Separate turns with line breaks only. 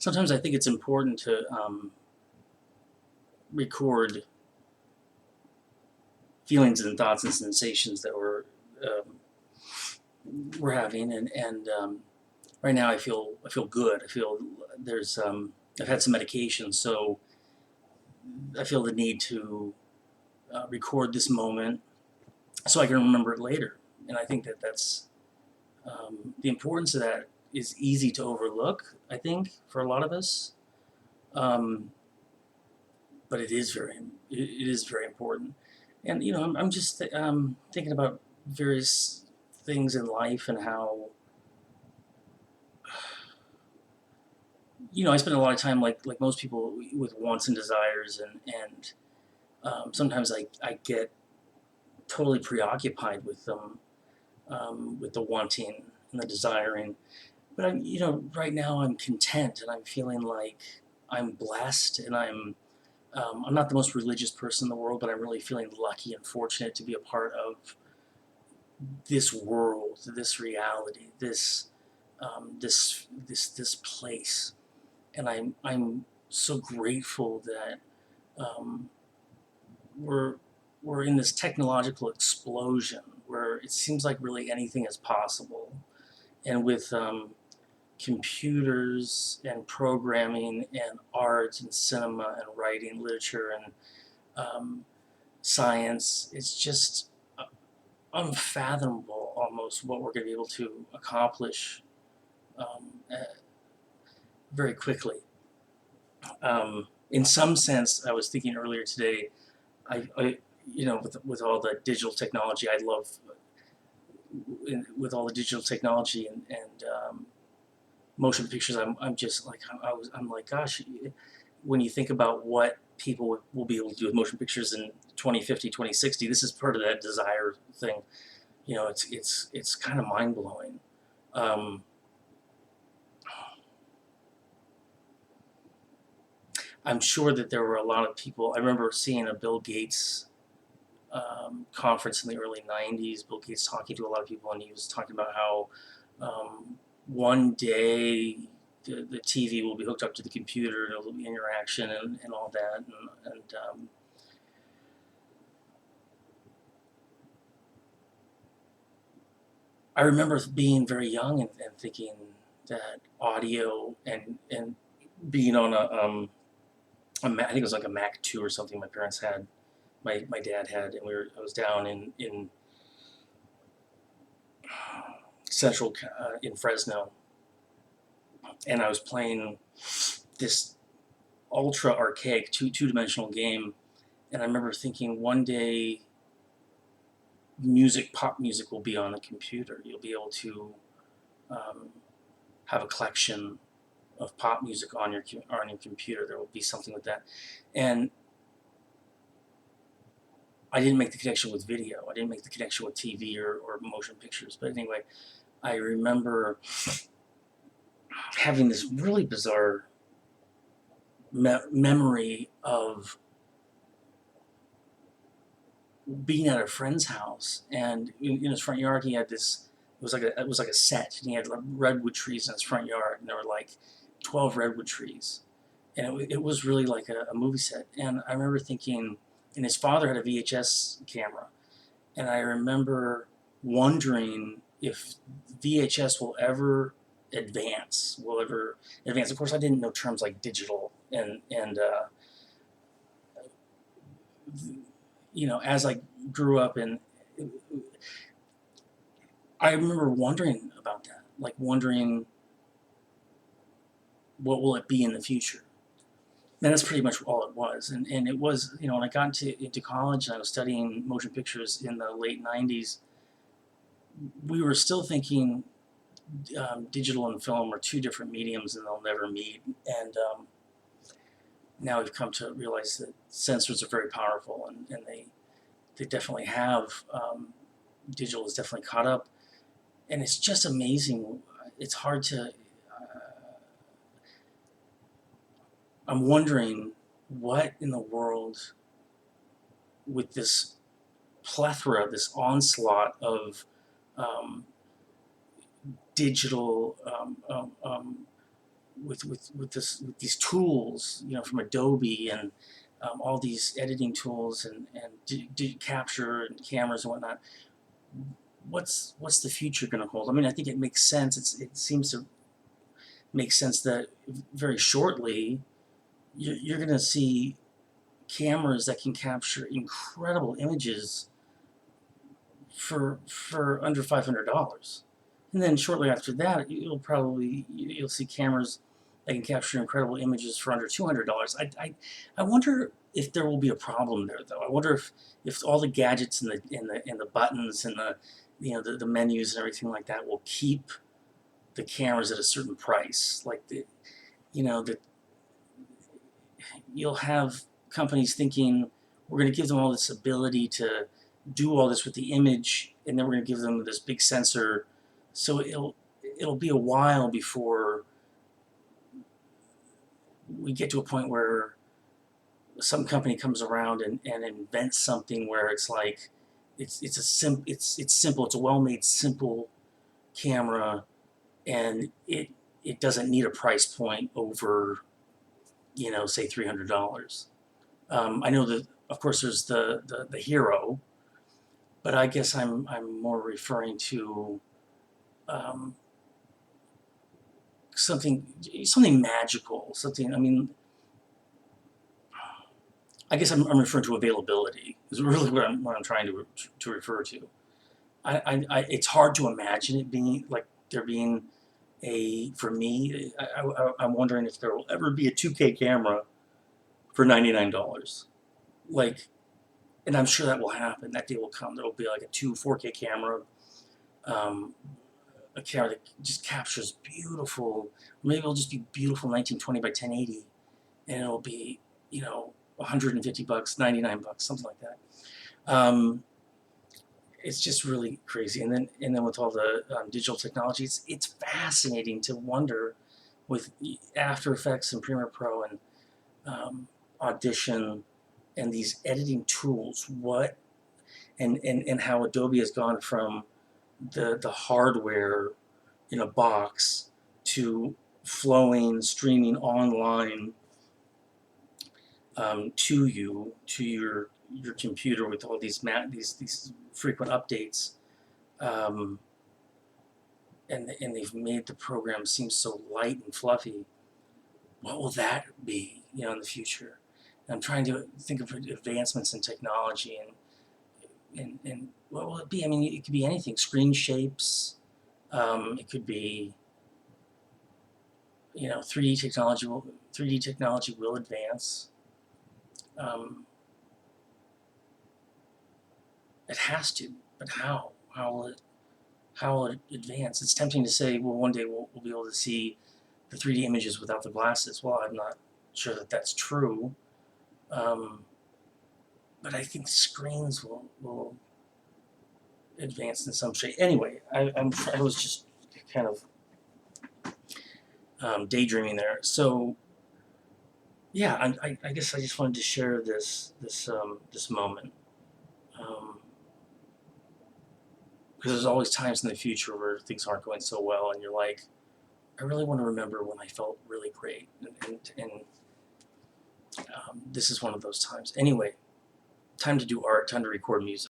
sometimes I think it's important to record feelings and thoughts and sensations that we're having, and right now I feel good. I feel there's I've had some medication, so I feel the need to record this moment so I can remember it later. And I think that that's the importance of that is easy to overlook. I think for a lot of us, um, but it is very important. And I'm just thinking about various things in life and how I spend a lot of time like most people with wants and desires, and sometimes I get totally preoccupied with them, with the wanting and the desiring. But right now I'm content and I'm feeling like I'm blessed, and I'm not the most religious person in the world, but I'm really feeling lucky and fortunate to be a part of this world, this reality, this place, and I'm so grateful that um, we're we're in this technological explosion where it seems like really anything is possible, and with computers and programming and art and cinema and writing, literature and um, science, it's just unfathomable almost what we're going to be able to accomplish uh, very quickly. In some sense, I was thinking earlier today, I with all the digital technology, I love with all the digital technology and motion pictures. I'm just like I'm like, gosh, when you think about what people will be able to do with motion pictures in 2050, 2060, this is part of that desire thing. It's kind of mind blowing. Um, I'm sure that there were a lot of people. I remember seeing a Bill Gates conference in the early 90s. Bill Gates talking to a lot of people, and he was talking about how one day the TV will be hooked up to the computer, and there'll be interaction and all that. And I remember being very young and thinking that audio and being on I think it was like a Mac 2 or something my parents had, my dad had, and I was down in central in Fresno, and I was playing this ultra archaic two-dimensional game, and I remember thinking one day pop music will be on the computer. You'll be able to um, have a collection of pop music on your computer. There will be something like that, and I didn't make the connection with video. I didn't make the connection with TV or motion pictures. But anyway, I remember having this really bizarre memory of being at a friend's house, and in his front yard he had this. It was like a set, and he had like redwood trees in his front yard, and there were like 12 redwood trees, and it was really like a movie set. And I remember thinking, and his father had a VHS camera, and I remember wondering if VHS will ever advance. Of course, I didn't know terms like digital and as I grew up, and I remember wondering about that, like wondering what will it be in the future. And that's pretty much all it was. And it was, when I got into college and I was studying motion pictures in the late 90s, we were still thinking digital and film are two different mediums and they'll never meet. And now we've come to realize that sensors are very powerful, and they definitely have. Digital is definitely caught up. And it's just amazing. It's hard to. I'm wondering what in the world, with this plethora, this onslaught of um, digital with these tools, from Adobe and all these editing tools and capture and cameras and whatnot. What's the future going to hold? I mean, I think it makes sense. It seems to make sense that very shortly you're going to see cameras that can capture incredible images for under $500, and then shortly after that you'll see cameras that can capture incredible images for under $200. I wonder if there will be a problem there, though. I wonder if all the gadgets and the buttons and the menus and everything like that will keep the cameras at a certain price. Like that you'll have companies thinking we're going to give them all this ability to do all this with the image, and then we're going to give them this big sensor. So it'll be a while before we get to a point where some company comes around and invents something where it's like it's simple. It's a well-made, simple camera, and it doesn't need a price point over, say $300. I know that, of course, there's the Hero, but I guess I'm more referring to something magical. Something. I mean, I guess I'm referring to availability. Is really what I'm trying to refer to. It's hard to imagine it being like there being for me. I'm wondering if there will ever be a 2K camera for $99. Like, and I'm sure that will happen. That day will come. There will be like a 4K camera, a camera that just captures beautiful. Maybe it'll just be beautiful 1920 by 1080, and it'll be $150, $99, something like that. It's just really crazy. And then with all the digital technologies, it's fascinating to wonder with After Effects and Premiere Pro and Audition and these editing tools, and how Adobe has gone from the hardware in a box to flowing, streaming online to your computer with all these frequent updates, and they've made the program seem so light and fluffy. What will that be, in the future? And I'm trying to think of advancements in technology and what will it be? I mean, it could be anything. Screen shapes. It could be 3D technology. 3D technology will advance. It has to, but how? How will it advance? It's tempting to say, well, one day we'll be able to see the 3D images without the glasses. Well, I'm not sure that that's true. But I think screens will advance in some shape. Anyway, I was just kind of daydreaming there. So yeah, I guess I just wanted to share this moment, because there's always times in the future where things aren't going so well, and you're like, I really want to remember when I felt really great, and this is one of those times. Anyway, time to do art, time to record music.